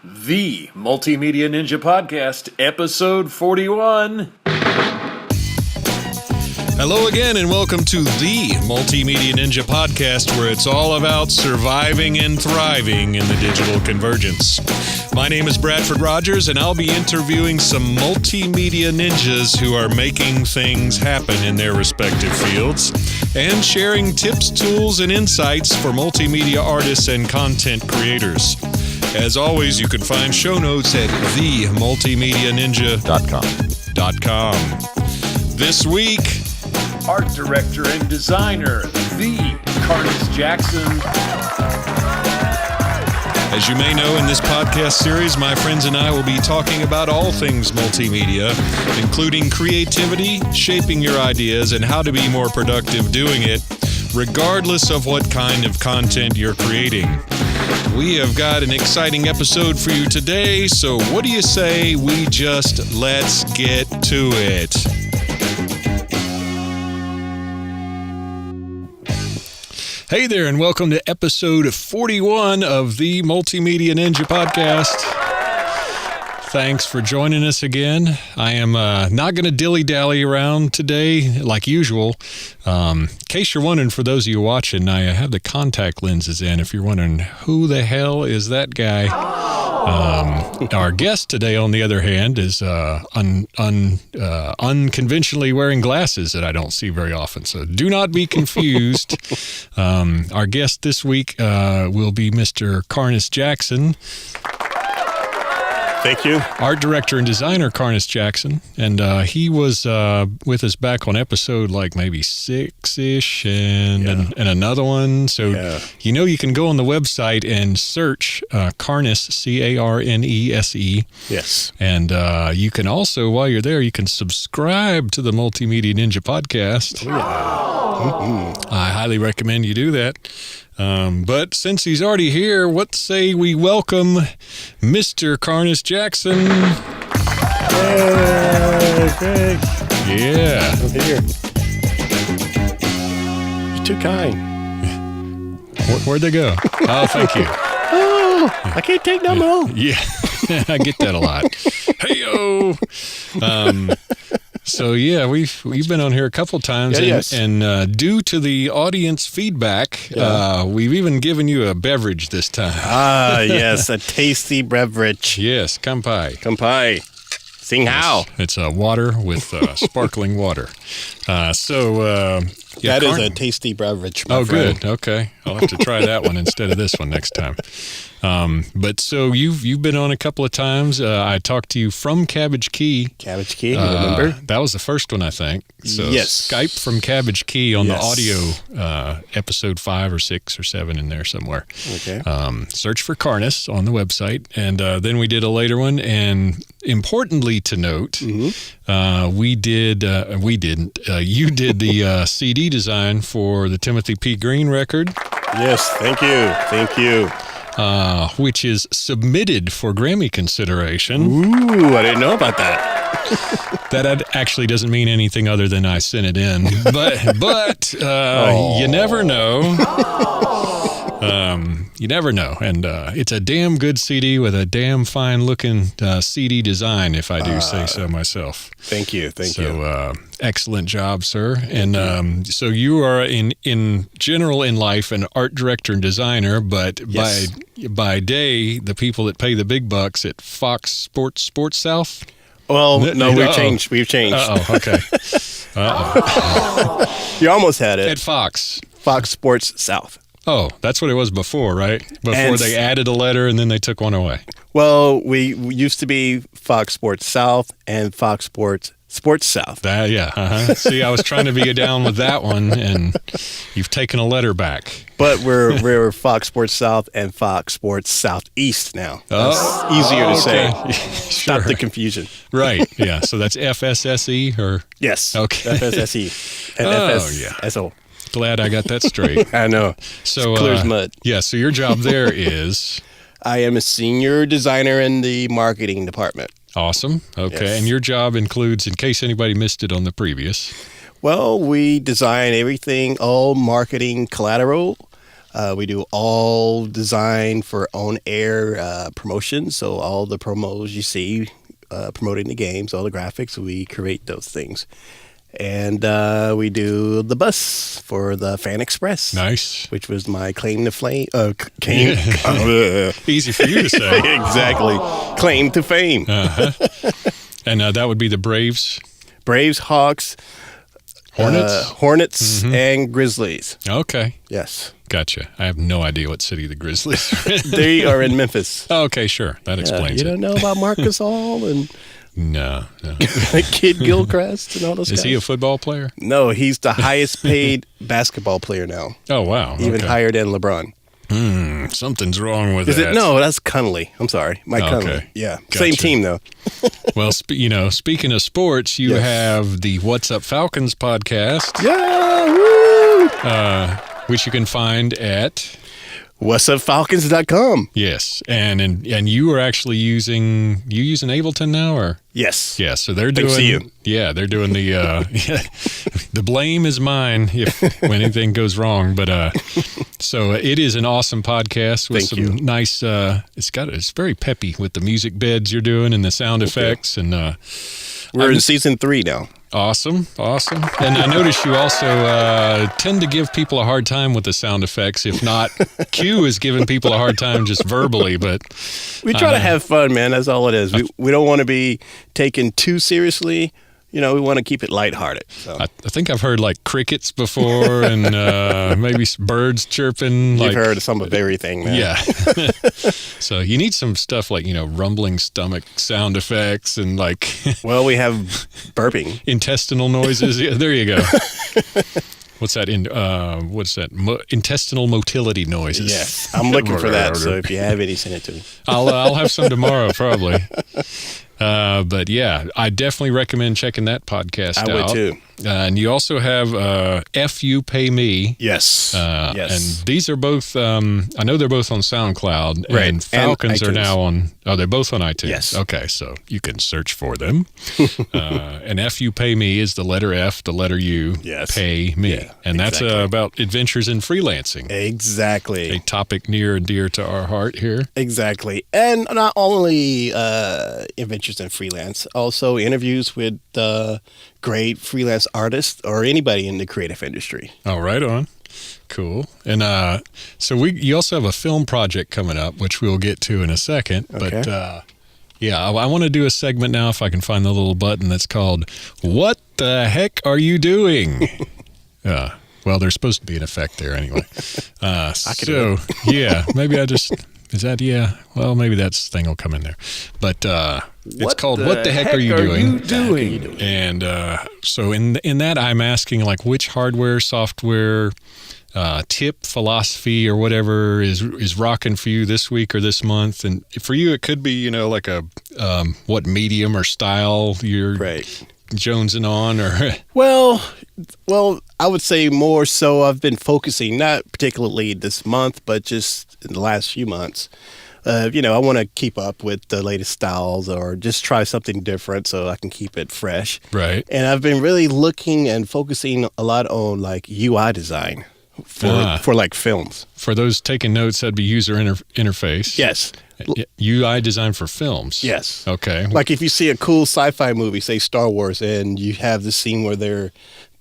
the Multimedia Ninja Podcast, episode 41. Hello again, and welcome to the Multimedia Ninja Podcast, where it's all about surviving and thriving in the digital convergence. My name is Bradford Rogers, and I'll be interviewing some multimedia ninjas who are making things happen in their respective fields and sharing tips, tools, and insights for multimedia artists and content creators. As always, you can find show notes at themultimedianinja.com. This week, art director and designer, the Carnese Jackson. As you may know, in this podcast series, my friends and I will be talking about all things multimedia, including creativity, shaping your ideas, and how to be more productive doing it, regardless of what kind of content you're creating. We have got an exciting episode for you today, so what do you say we just let's get to it? Hey there, and welcome to episode 41 of the Multimedia Ninja Podcast. Thanks for joining us again. I am not going to dilly-dally around today like usual. In case you're wondering, for those of you watching, I have the contact lenses in. If you're wondering, who the hell is that guy? Our guest today, on the other hand, is unconventionally wearing glasses that I don't see very often, so do not be confused. Our guest this week will be Mr. Carnese Jackson. Thank you. Art director and designer Carnese Jackson, and he was with us back on episode like maybe 6-ish and another one. So you know you can go on the website and search Carnese, C-A-R-N-E-S-E. Yes. And you can also, while you're there, you can subscribe to the Multimedia Ninja Podcast. Oh, yeah. Mm-hmm. I highly recommend you do that. But since he's already here, what say we welcome Mr. Carnese Jackson? Yay, Greg. Yeah. I'm here. You're too kind. Where'd they go? Oh, thank you. Oh, I can't take no more. Yeah, I get that a lot. Hey-yo. So yeah, we've been on here a couple times, and due to the audience feedback, we've even given you a beverage this time. Ah, yes, a tasty beverage. Yes, kampai. Kampai. Sing how? It's water with sparkling water. That is a tasty beverage. My friend. Good. Okay, I'll have to try that one instead of this one next time. But so you've been on a couple of times. I talked to you from Cabbage Key. Cabbage Key, remember? That was the first one, I think. So yes. Skype from Cabbage Key on the audio, episode 5 or 6 or 7 in there somewhere. Okay. Search for Carnese on the website, and then we did a later one. And importantly to note, you did the CD design for the Timothy P. Green record. Yes, thank you. Which is submitted for Grammy consideration. Ooh, I didn't know about that. That actually doesn't mean anything other than I sent it in. But you never know. You never know. And it's a damn good CD with a damn fine-looking CD design, if I do say so myself. Thank you. So, excellent job, sir. And so you are, in general in life, an art director and designer, but by day, the people that pay the big bucks at Fox Sports South? Well, no, we've changed. Uh-oh, okay. You almost had it. At Fox Sports South. Oh, that's what it was before, right? Before they added a letter and then they took one away. Well, we used to be Fox Sports South and Fox Sports South. See, I was trying to be down with that one, and you've taken a letter back. But we're Fox Sports South and Fox Sports Southeast now. That's easier to say. Sure. Stop the confusion. Right, yeah. So that's FSSE or? Yes. Okay. FSSE and FSSO. Glad I got that straight. I know. So clear as mud. Yeah, so your job there is? I am a senior designer in the marketing department. Awesome. Okay. Yes. And your job includes, in case anybody missed it on the previous? Well, we design everything, all marketing collateral, We do all design for on-air promotions. So all the promos you see promoting the games, all the graphics, we create those things. And we do the bus for the Fan Express. Nice. Which was my claim to fame. Easy for you to say. Exactly. Claim to fame. And that would be the Braves? Braves, Hawks, Hornets, and Grizzlies. Okay. Yes. Gotcha. I have no idea what city the Grizzlies are in. They are in Memphis. Oh, okay, sure. That explains it. You don't know about Marcus Hall and No. Kid Gilchrist and all those guys? Is he a football player? No, he's the highest paid basketball player now. Oh, wow. Even higher than LeBron. Something's wrong with Is that. it? No, that's Connolly. I'm sorry. Mike Connolly. Yeah. Gotcha. Same team, though. Well, speaking of sports, you have the What's Up Falcons podcast. Yeah! Woo! Which you can find at whatsupfalcons.com. Yes, and you are actually using Ableton now, or yes, so they're doing. Thanks to you. Yeah, they're doing the the blame is mine when anything goes wrong. But so it is an awesome podcast with nice. It's very peppy with the music beds you're doing and the sound effects, and we're in season 3 now. Awesome. And I notice you also tend to give people a hard time with the sound effects. If not, Q is giving people a hard time just verbally. But we try to have fun, man. That's all it is. We don't want to be taken too seriously. We want to keep it lighthearted. So. I think I've heard like crickets before and maybe birds chirping. You've heard some of everything, man. Yeah. So you need some stuff like, rumbling stomach sound effects and like... Well, we have burping. Intestinal noises. Yeah, there you go. What's that? Intestinal motility noises. Yes. I'm looking for that. So if you have any, send it to me. I'll have some tomorrow, probably. But yeah, I definitely recommend checking that podcast out. I would too. And you also have F You Pay Me. Yes. Yes. And these are both, I know they're both on SoundCloud. Right. And Falcons are now on, they're both on iTunes. Yes. Okay, so you can search for them. And F You Pay Me is the letter F, the letter U, Pay Me. Yeah, and that's about adventures in freelancing. Exactly. A topic near and dear to our heart here. Exactly. And not only adventures in freelance, also interviews with great freelance artists or anybody in the creative industry. Oh, right on. Cool. And so you also have a film project coming up, which we'll get to in a second. Okay. But I want to do a segment now, if I can find the little button that's called "What the Heck Are You Doing?" Well, there's supposed to be an effect there anyway. Maybe I just... Is that, well, maybe that thing will come in there. But it's called What the Heck Are You Doing? And so in that, I'm asking, like, which hardware, software, tip, philosophy, or whatever is rocking for you this week or this month. And for you, it could be, like a what medium or style you're jonesing on, or... Well, I would say more so I've been focusing, not particularly this month, but just in the last few months. I want to keep up with the latest styles or just try something different so I can keep it fresh. Right. And I've been really looking and focusing a lot on like UI design for like films. For those taking notes, that'd be user interface. Yes. UI design for films. Yes. Okay. Like if you see a cool sci-fi movie, say Star Wars, and you have the scene where they're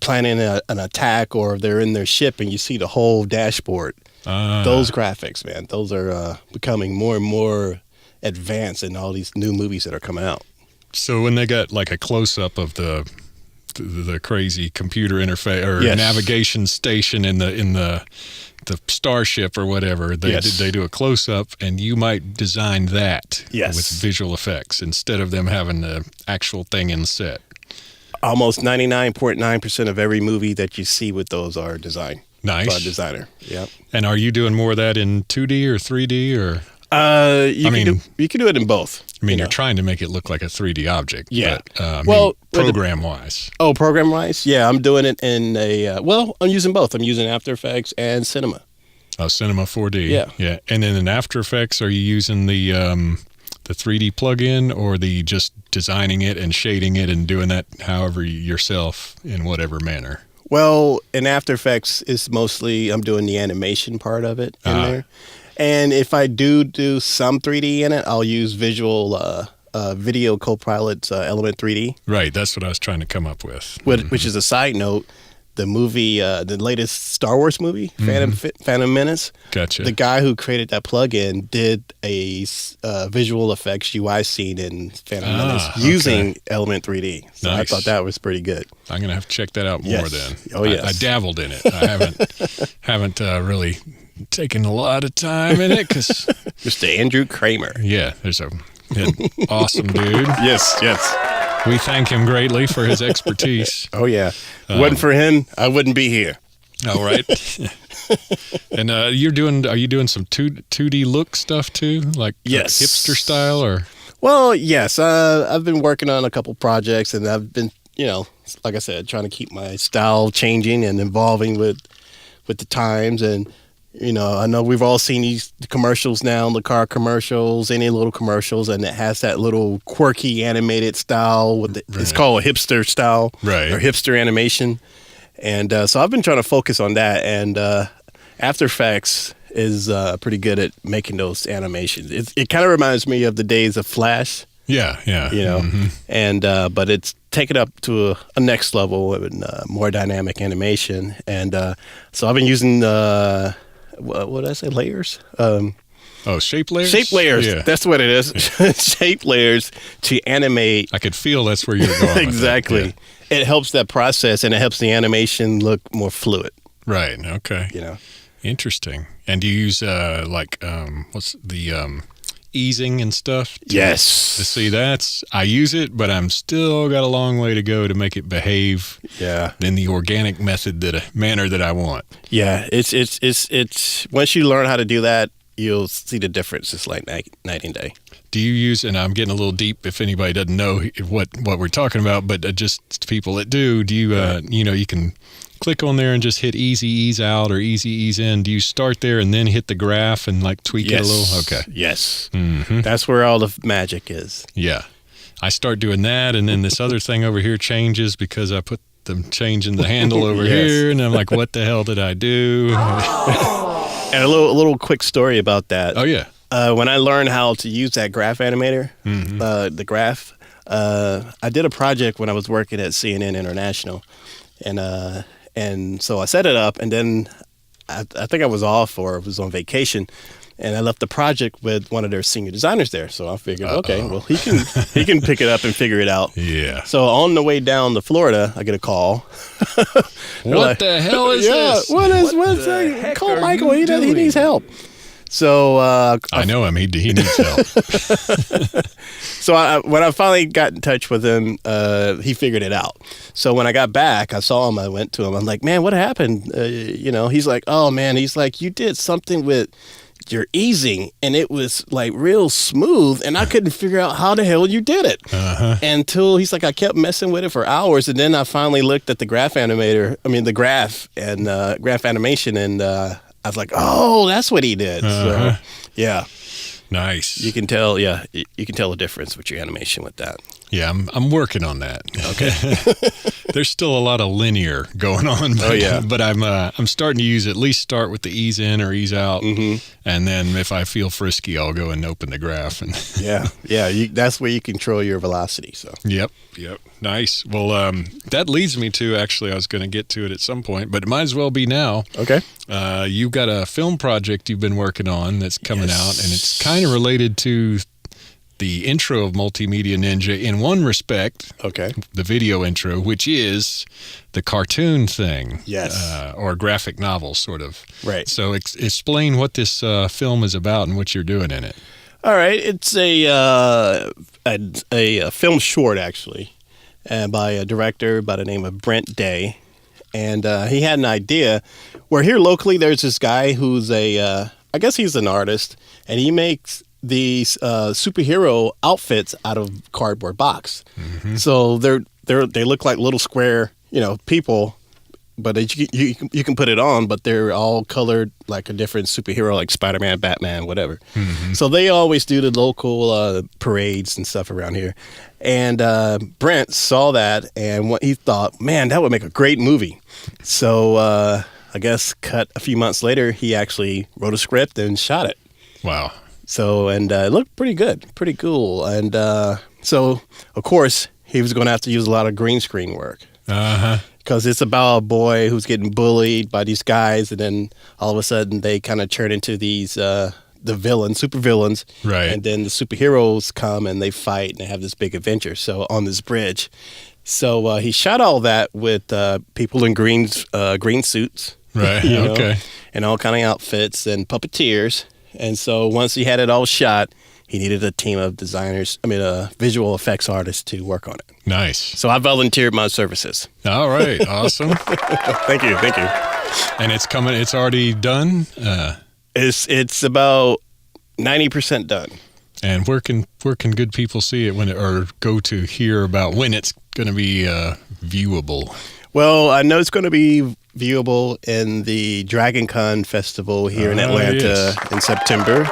planning an attack or they're in their ship and you see the whole dashboard. Those graphics, man, those are becoming more and more advanced in all these new movies that are coming out. So when they got like a close-up of the crazy computer interface or navigation station in the starship or whatever, they do a close-up, and you might design that with visual effects instead of them having the actual thing in the set. Almost 99.9% of every movie that you see with those are designed by a designer. Yep. And are you doing more of that in 2D or 3D or? You can do it in both. I mean, you're trying to make it look like a 3D object. Yeah. But, program-wise. Oh, program-wise? Yeah, I'm doing it in I'm using both. I'm using After Effects and Cinema. Oh, Cinema 4D. Yeah. Yeah. And then in After Effects, are you using the 3D plugin or the just designing it and shading it and doing that however yourself in whatever manner? Well, in After Effects, it's mostly I'm doing the animation part of it in there. And if I do some 3D in it, I'll use Video Copilot's Element 3D. Right, that's what I was trying to come up with. Which is a side note. The movie, the latest Star Wars movie, Phantom Menace. Gotcha. The guy who created that plugin did a visual effects UI scene in Phantom Menace using Element 3D. So nice. I thought that was pretty good. I'm gonna have to check that out more then. Oh yes. I dabbled in it. I haven't really taken a lot of time in it because Mr. Andrew Kramer. Yeah, there's an awesome dude. Yes. We thank him greatly for his expertise. Oh yeah. Wasn't for him, I wouldn't be here. All right. And are you doing some 2D look stuff too, like yes. hipster style or? Well, yes. I've been working on a couple projects, and I've been, like I said, trying to keep my style changing and evolving with the times. And I know we've all seen these commercials now, the car commercials, any little commercials, and it has that little quirky animated style. It's called a hipster style, right? Or hipster animation. And so I've been trying to focus on that. And After Effects is pretty good at making those animations. It kind of reminds me of the days of Flash. Yeah. And but it's taken up to a next level with more dynamic animation. And so I've been using what did I say? Layers? Shape layers? Shape layers. Yeah. That's what it is. Shape layers to animate. I could feel that's where you're going. Exactly. With that. Yeah. It helps that process, and it helps the animation look more fluid. Right. Okay. Interesting. And do you use what's the easing and stuff? Yes. To see I use it, but I'm still got a long way to go to make it behave. Yeah. In the organic manner that I want. Yeah. It's once you learn how to do that, you'll see the difference. It's like night and day. Do you use, and I'm getting a little deep if anybody doesn't know what we're talking about, but just people that do you, you can click on there and just hit easy ease out or easy ease in. Do you start there and then hit the graph and tweak it a little? Okay. Yes. Mm-hmm. That's where all the magic is. Yeah. I start doing that, and then this other thing over here changes because I put them changing the handle over here, and I'm like, what the hell did I do? And a little quick story about that. Oh, yeah. When I learned how to use that graph animator, the graph, I did a project when I was working at CNN International, and so I set it up, and then I think I was off or was on vacation, and I left the project with one of their senior designers there. So I figured, okay, well he can pick it up and figure it out. Yeah. So on the way down to Florida, I get a call. What the hell is this? What's that? Call Michael. He needs help. So I know him. He needs help. So when I finally got in touch with him, he figured it out. So when I got back, I saw him. I went to him. I'm like, man, what happened? He's like, oh man. He's like, you did something with your easing, and it was like real smooth, and I couldn't figure out how the hell you did it. Until he's like, I kept messing with it for hours, and then I finally looked at the graph animation, and I was like, oh, that's what he did. So, yeah. Nice. You can tell, you can tell the difference with your animation with that. Yeah, I'm working on that. Okay. There's still a lot of linear going on. But, but I'm starting to at least start with the ease in or ease out, and then if I feel frisky, I'll go and open the graph. And that's where you control your velocity. So. Yep. Nice. Well, that leads me to actually, I was going to get to it at some point, but it might as well be now. Okay. You've got a film project you've been working on that's coming out, and it's kind of related to the intro of Multimedia Ninja in one respect. Okay. The video intro, which is the cartoon thing. Yes. Or graphic novel, sort of. Right. So explain what this film is about and what you're doing in it. All right. It's a film short, actually, by a director by the name of Brent Day. And he had an idea where here locally there's this guy who's I guess he's an artist, and he makes these superhero outfits out of cardboard box. So they look like little square, people but you can put it on, but they're all colored like a different superhero, like Spider-Man, Batman, whatever. Mm-hmm. So they always do the local parades and stuff around here. And Brent saw that, and what he thought, man, that would make a great movie. So I guess cut a few months later, he actually wrote a script and shot it. Wow. So, and it looked pretty good, pretty cool. And so, of course, he was going to have to use a lot of green screen work. Uh-huh. Because it's about a boy who's getting bullied by these guys, and then all of a sudden they kind of turn into these the villains, super villains, right? And then the superheroes come and they fight and they have this big adventure. So on this bridge, so he shot all that with people in green suits, right? Okay, and all kind of outfits and puppeteers. And so once he had it all shot, he needed a team of visual effects artists to work on it. Nice. So I volunteered my services. All right. Awesome. Thank you. And it's coming. It's already done. It's about 90% done. And where can good people see it or go to hear about when it's going to be viewable? Well, I know it's going to be viewable in the Dragon Con Festival here in Atlanta in September.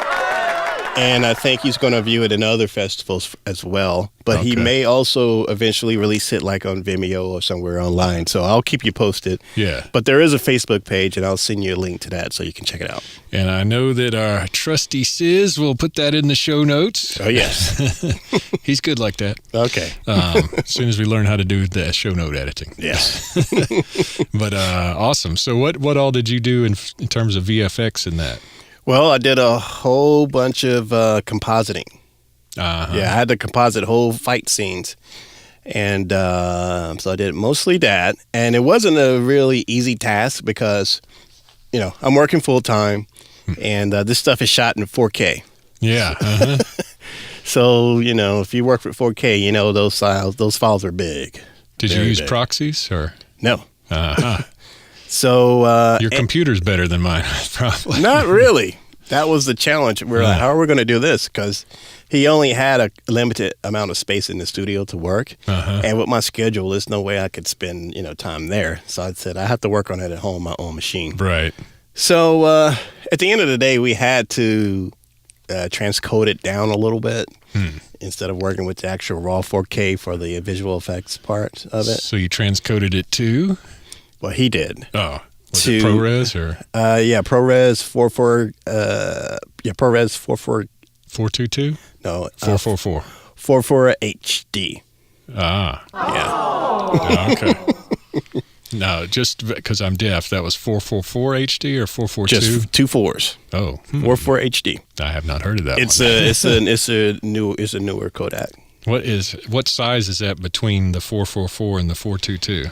And I think he's going to view it in other festivals as well. But he may also eventually release it like on Vimeo or somewhere online. So I'll keep you posted. Yeah. But there is a Facebook page, and I'll send you a link to that so you can check it out. And I know that our trusty Sis will put that in the show notes. Oh, yes. He's good like that. Okay. As soon as we learn how to do the show note editing. Yes. But awesome. So what all did you do in terms of VFX in that? Well, I did a whole bunch of compositing. Uh-huh. Yeah, I had to composite whole fight scenes. And so I did mostly that. And it wasn't a really easy task because, I'm working full time and this stuff is shot in 4K. Yeah. Uh-huh. So, if you work with 4K, those files are big. Did you use proxies or? No. Uh-huh. So your computer's better than mine, probably. Not really. That was the challenge. We're like, how are we going to do this? Because he only had a limited amount of space in the studio to work, and with my schedule, there's no way I could spend time there. So I said I have to work on it at home, my own machine. Right. So at the end of the day, we had to transcode it down a little bit instead of working with the actual raw 4K for the visual effects part of it. So you transcoded it to? Well, he did. Oh, was it ProRes or? Yeah, ProRes 44. ProRes 44. 422? No, 444. 44 HD. Ah, yeah. Okay. No, just because I'm deaf, that was 444 HD or 442? Just 2 4s. Oh, 44 HD. I have not heard of that. It's a newer Kodak. What size is that between the 444 and the 422?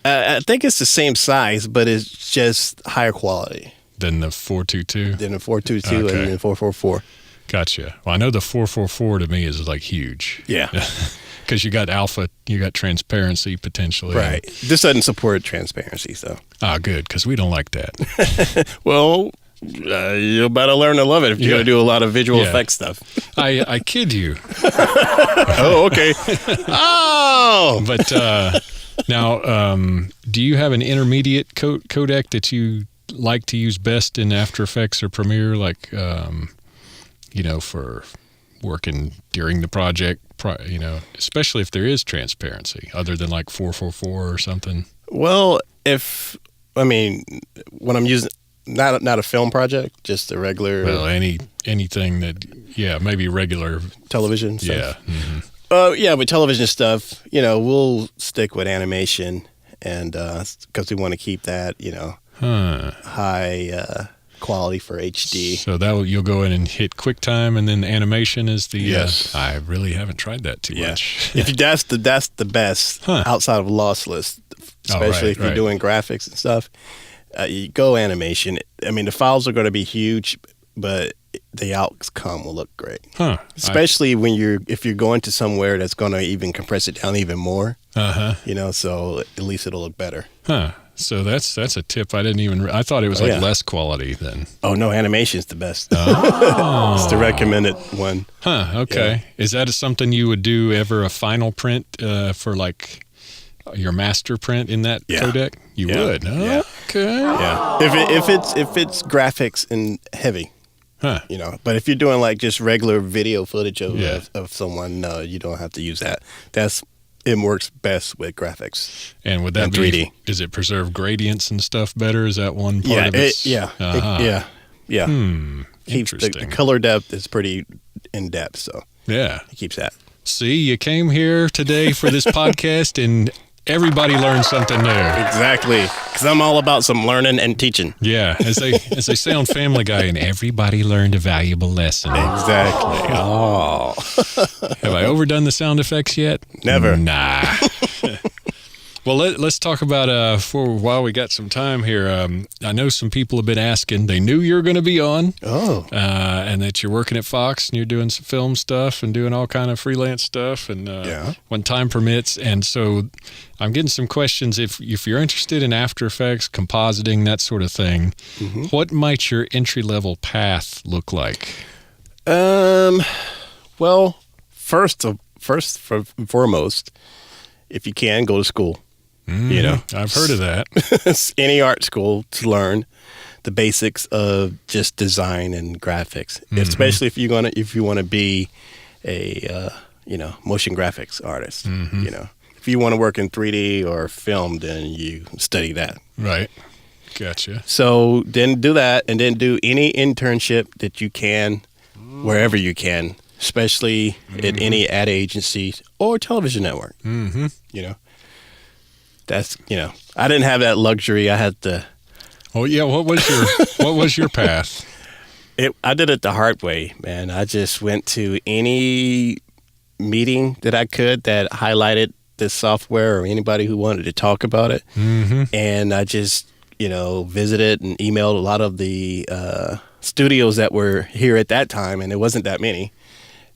I think it's the same size, but it's just higher quality than the 422. Than the 422 and the 444. Gotcha. Well, I know the 444 to me is like huge. Yeah. Because you got alpha, you got transparency potentially. Right. This doesn't support transparency, so. Ah, good, because we don't like that. Well, you better learn to love it if you're going to do a lot of visual effects stuff. I kid you. Oh, okay. Oh! But now, do you have an intermediate codec that you like to use best in After Effects or Premiere, like, for working during the project, especially if there is transparency, other than like 444 or something? Well, when I'm using, not a film project, just a regular. Well, anything that, maybe regular television stuff. Yeah. Mm-hmm. With television stuff, we'll stick with animation, and because we want to keep that, high quality for HD. So you'll go in and hit QuickTime, and then animation is the. Yes. I really haven't tried that too much. That's the best outside of lossless, especially if you're doing graphics and stuff. You go animation. The files are going to be huge, but the outcome will look great. Especially if you're going to somewhere that's going to even compress it down even more. So at least it'll look better. So that's a tip I didn't even. I thought it was less quality than. Oh no, animation's the best. It's the recommended one. Okay. Yeah. Is that something you would do ever a final print for like? your master print in that Yeah. codec? You would. Yeah. Okay. Yeah. If it's graphics and heavy, Huh. But if you're doing like just regular video footage Yeah. of someone, no, you don't have to use that. It works best with graphics. And would that And be 3D. Does it preserve gradients and stuff better? Is that one part of it? Yeah. Uh-huh. Keeps the Interesting. color depth is pretty in depth, so Yeah. it keeps that. See, you came here today for this podcast, and everybody learned something new. Exactly, because I'm all about some learning and teaching. Yeah, as they say on Family Guy, and everybody learned a valuable lesson. Exactly. Oh, Have I overdone the sound effects yet? Never. Nah. Well, let's talk about while we got some time here. I know some people have been asking. They knew you were going to be on. Oh. And that you're working at Fox and you're doing some film stuff and doing all kind of freelance stuff and when time permits. And so I'm getting some questions. If you're interested in After Effects, compositing, that sort of thing, what might your entry-level path look like? Well, first and foremost, if you can, go to school. I've heard of that. Any art school to learn the basics of just design and graphics, especially if you want to be a motion graphics artist. If you want to work in 3D or film, then you study that. Right. Gotcha. So then do that, and then do any internship that you can, wherever you can, especially at any ad agency or television network. That's I didn't have that luxury. I had to. Oh yeah, what was your path? I did it the hard way, man. I just went to any meeting that I could that highlighted this software or anybody who wanted to talk about it, and I just visited and emailed a lot of the studios that were here at that time, and it wasn't that many.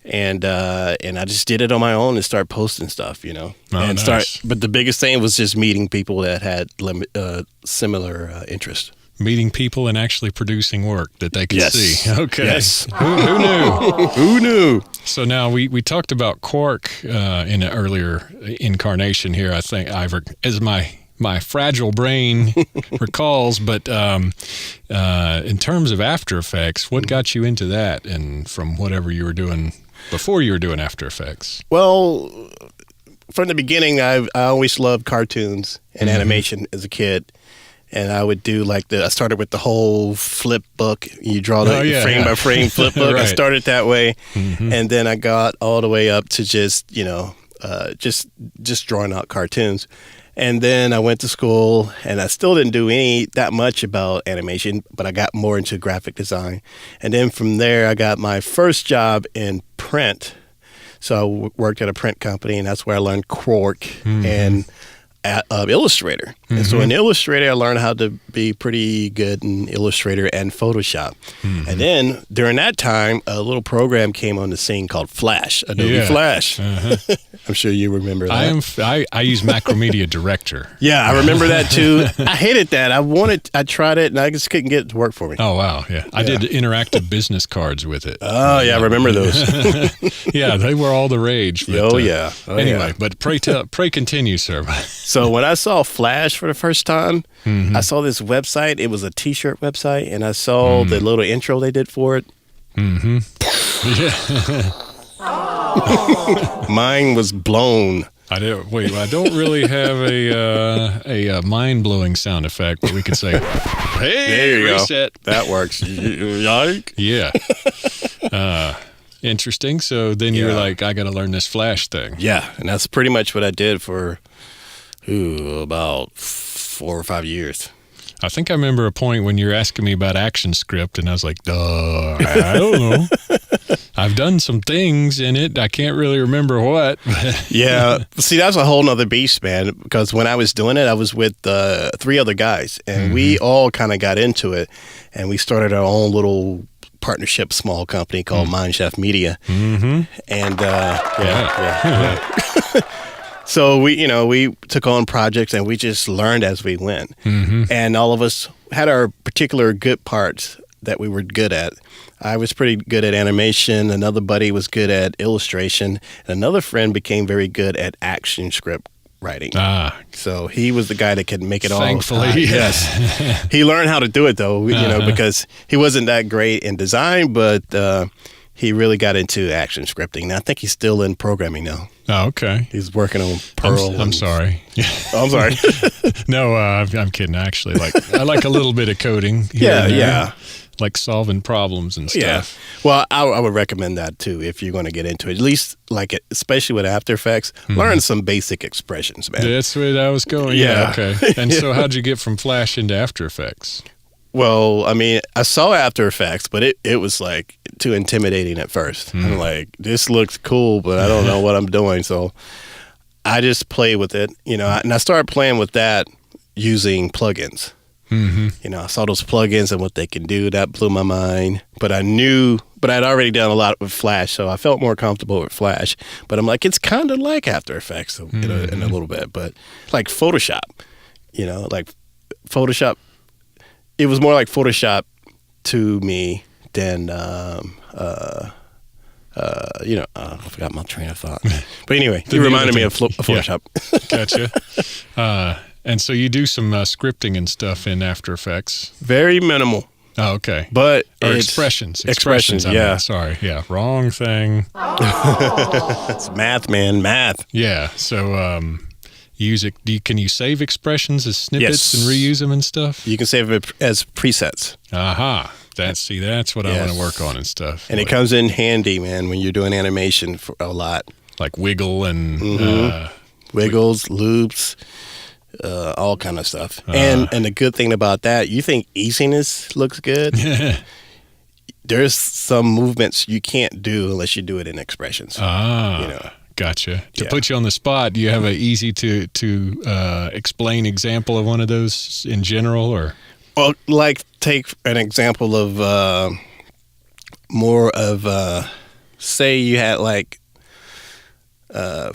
And I just did it on my own and start posting stuff, Oh, and nice. But the biggest thing was just meeting people that had similar interests. Meeting people and actually producing work that they could Yes. see. Okay. Yes. Who knew? Who knew? So now we talked about Quark in an earlier incarnation here, I think, Ivor, as my fragile brain recalls. But in terms of After Effects, what got you into that and from whatever you were doing before you were doing After Effects? Well, from the beginning, I always loved cartoons and animation as a kid. And I would do I started with the whole flip book. You draw the frame by frame flip book. Right. I started that way. And then I got all the way up to just drawing out cartoons. And then I went to school, and I still didn't do that much about animation, but I got more into graphic design. And then from there, I got my first job in print. So I worked at a print company, and that's where I learned Quark and Illustrator. And so in Illustrator, I learned how to be pretty good in Illustrator and Photoshop. And then during that time, a little program came on the scene called Flash, Adobe Flash. I'm sure you remember that. I use Macromedia Director. Yeah, I remember that too. I hated that. I tried it, and I just couldn't get it to work for me. Oh, wow. Yeah. I did interactive business cards with it. Oh, yeah, I remember those. Yeah, they were all the rage. But, anyway, yeah. but pray continue, sir. So when I saw Flash for the first time, I saw this website. It was a T-shirt website, and I saw the little intro they did for it. Mine was blown. I don't really have a mind-blowing sound effect, but we could say, hey, There you reset. go. That works. Yike. Yeah. Interesting. So then you were like, I got to learn this Flash thing. Yeah, and that's pretty much what I did for about 4 or 5 years. I think I remember a point when you were asking me about action script, and I was like, I don't know. I've done some things in it. I can't really remember what. Yeah. See, that's a whole nother beast, man, because when I was doing it, I was with 3 other guys, and we all kind of got into it, and we started our own little partnership small company called Multimedia. And so we took on projects, and we just learned as we went. And all of us had our particular good parts that we were good at. I was pretty good at animation. Another buddy was good at illustration. And another friend became very good at action script writing. Ah. So he was the guy that could make it all. Thankfully. Yes. He learned how to do it, though, because he wasn't that great in design, but he really got into action scripting. Now, I think he's still in programming now. Oh, okay. He's working on Pearl. I'm sorry. Oh, I'm sorry. No, I'm kidding. Actually, I like a little bit of coding. Yeah. Like solving problems and stuff. Yeah. Well, I would recommend that too if you're going to get into it. At least, especially with After Effects, learn some basic expressions, man. That's where I was going. Yeah. Okay. And so, how'd you get from Flash into After Effects? Well, I mean, I saw After Effects, but it was too intimidating at first. I'm like, this looks cool, but I don't know what I'm doing. So I just played with it, and I started playing with that using plugins. Mm-hmm. I saw those plugins and what they can do. That blew my mind. But I'd already done a lot with Flash, so I felt more comfortable with Flash. But I'm like, it's kind of like After Effects in a little bit. But like Photoshop, Photoshop, it was more like Photoshop to me than, I forgot my train of thought. But anyway, it reminded me of Photoshop. Yeah. Gotcha. And so you do some scripting and stuff in After Effects. Very minimal. Oh, okay. But expressions. Expressions, yeah. Sorry. Yeah. Wrong thing. It's math, man. Math. Yeah. So use it. Can you save expressions as snippets and reuse them and stuff? You can save it as presets. Aha. That's what I want to work on and stuff. And it comes in handy, man, when you're doing animation for a lot. Like wiggle and wiggles, loops, all kind of stuff. And the good thing about that, you think easiness looks good. There's some movements you can't do unless you do it in expressions. Gotcha. To put you on the spot, do you have an easy to explain example of one of those in general, or? Well, take an example of more of, say you had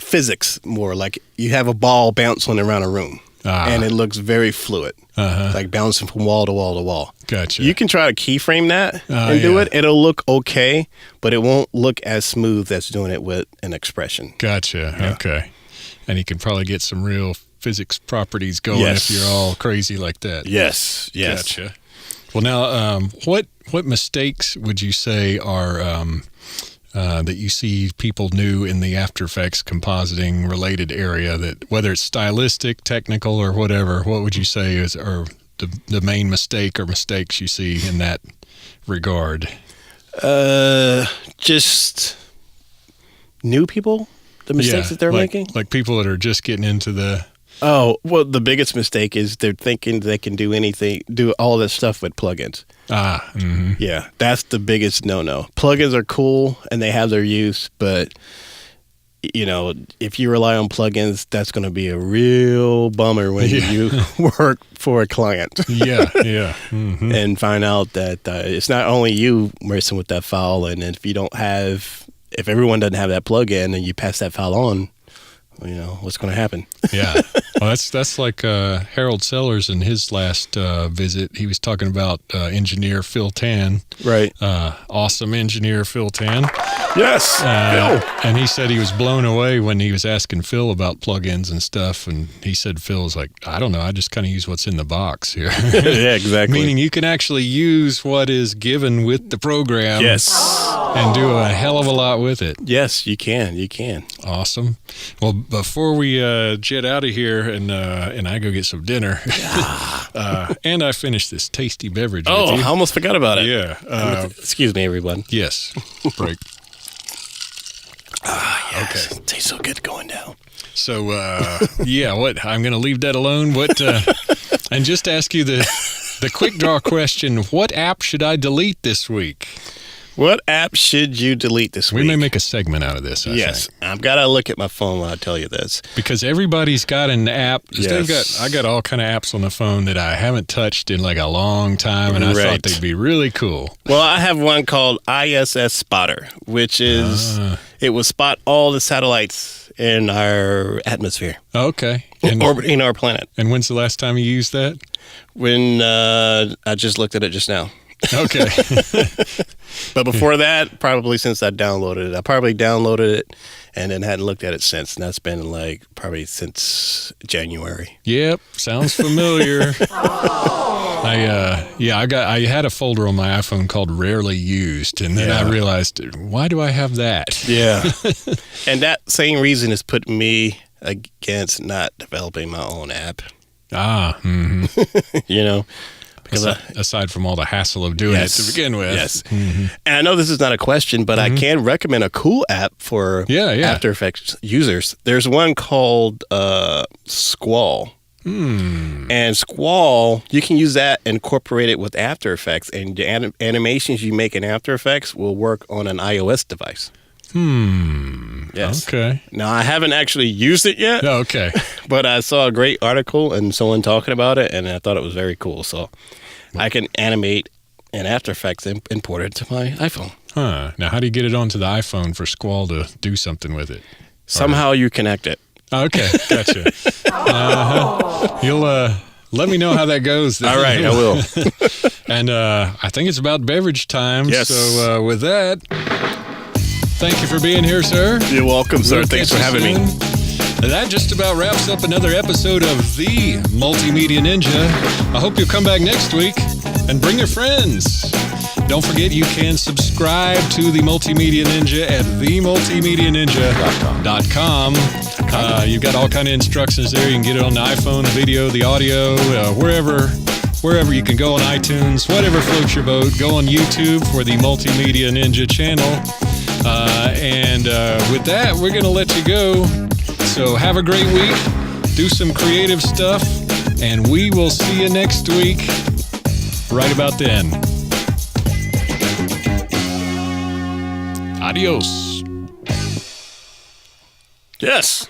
physics, more like you have a ball bouncing around a room, and it looks very fluid, like bouncing from wall to wall to wall. Gotcha. You can try to keyframe that and do it. It'll look okay, but it won't look as smooth as doing it with an expression. Gotcha. Yeah. Okay. And you can probably get some real physics properties going if you're all crazy like that. Yes. Gotcha. Well, now, what mistakes would you say are that you see people do in the After Effects compositing related area, that whether it's stylistic, technical, or whatever, what would you say are the main mistake or mistakes you see in that regard? Just new people, the mistakes that they're making? Like people that are just getting into the... Oh, well, the biggest mistake is they're thinking they can do anything, do all this stuff with plugins. Yeah, that's the biggest no-no. Plugins are cool and they have their use, but if you rely on plugins, that's going to be a real bummer when you work for a client. And find out that it's not only you messing with that file, and if everyone doesn't have that plugin and you pass that file on, what's going to happen? Yeah. Well, that's like Harold Sellers in his last visit. He was talking about engineer Phil Tan. Right. Awesome engineer Phil Tan. Yes. Phil. And he said he was blown away when he was asking Phil about plugins and stuff. And he said Phil was like, I don't know, I just kind of use what's in the box here. Yeah, exactly. Meaning you can actually use what is given with the program. Yes. And do a hell of a lot with it. Yes, you can. You can. Awesome. Well, before we jet out of here and I go get some dinner, and I finish this tasty beverage. Oh, I almost forgot about it. Yeah. Excuse me, everyone. Yes. Break. Yes. Okay. It tastes so good going down. So, what? I'm going to leave that alone. And just ask you the quick draw question: what app should I delete this week? What app should you delete this week? We may make a segment out of this, I think. I've got to look at my phone when I tell you this. Because everybody's got an app. Yes. I got all kind of apps on the phone that I haven't touched in a long time, and I thought they'd be really cool. Well, I have one called ISS Spotter, which is, it will spot all the satellites in our atmosphere. Okay. Orbiting our planet. And when's the last time you used that? When I just looked at it just now. Okay. But before that, probably since I downloaded it, I probably downloaded it and then hadn't looked at it since. And that's been like probably since January. Yep, sounds familiar. I had a folder on my iPhone called Rarely Used, and then I realized, why do I have that? Yeah. And that same reason has put me against not developing my own app. You know, because aside from all the hassle of doing it to begin with. Yes. And I know this is not a question, but I can recommend a cool app for After Effects users. There's one called Squall. And Squall, you can use that and incorporate it with After Effects, and the animations you make in After Effects will work on an iOS device. Yes. Okay. Now, I haven't actually used it yet. Okay. But I saw a great article and someone talking about it, and I thought it was very cool. So I can animate in After Effects and import it to my iPhone. Now, how do you get it onto the iPhone for Squall to do something with it? Somehow you connect it. Okay, gotcha. You'll let me know how that goes. All right, I will. And I think it's about beverage time. Yes. So with that, thank you for being here, sir. You're welcome, sir. Thanks for having me. That just about wraps up another episode of The Multimedia Ninja. I hope you'll come back next week and bring your friends. Don't forget you can subscribe to The Multimedia Ninja at themultimedianinja.com. You've got all kind of instructions there. You can get it on the iPhone, the video, the audio, wherever you can go on iTunes, whatever floats your boat. Go on YouTube for the Multimedia Ninja channel. And with that, we're going to let you go. So have a great week. Do some creative stuff. And we will see you next week right about then. Adios. Yes.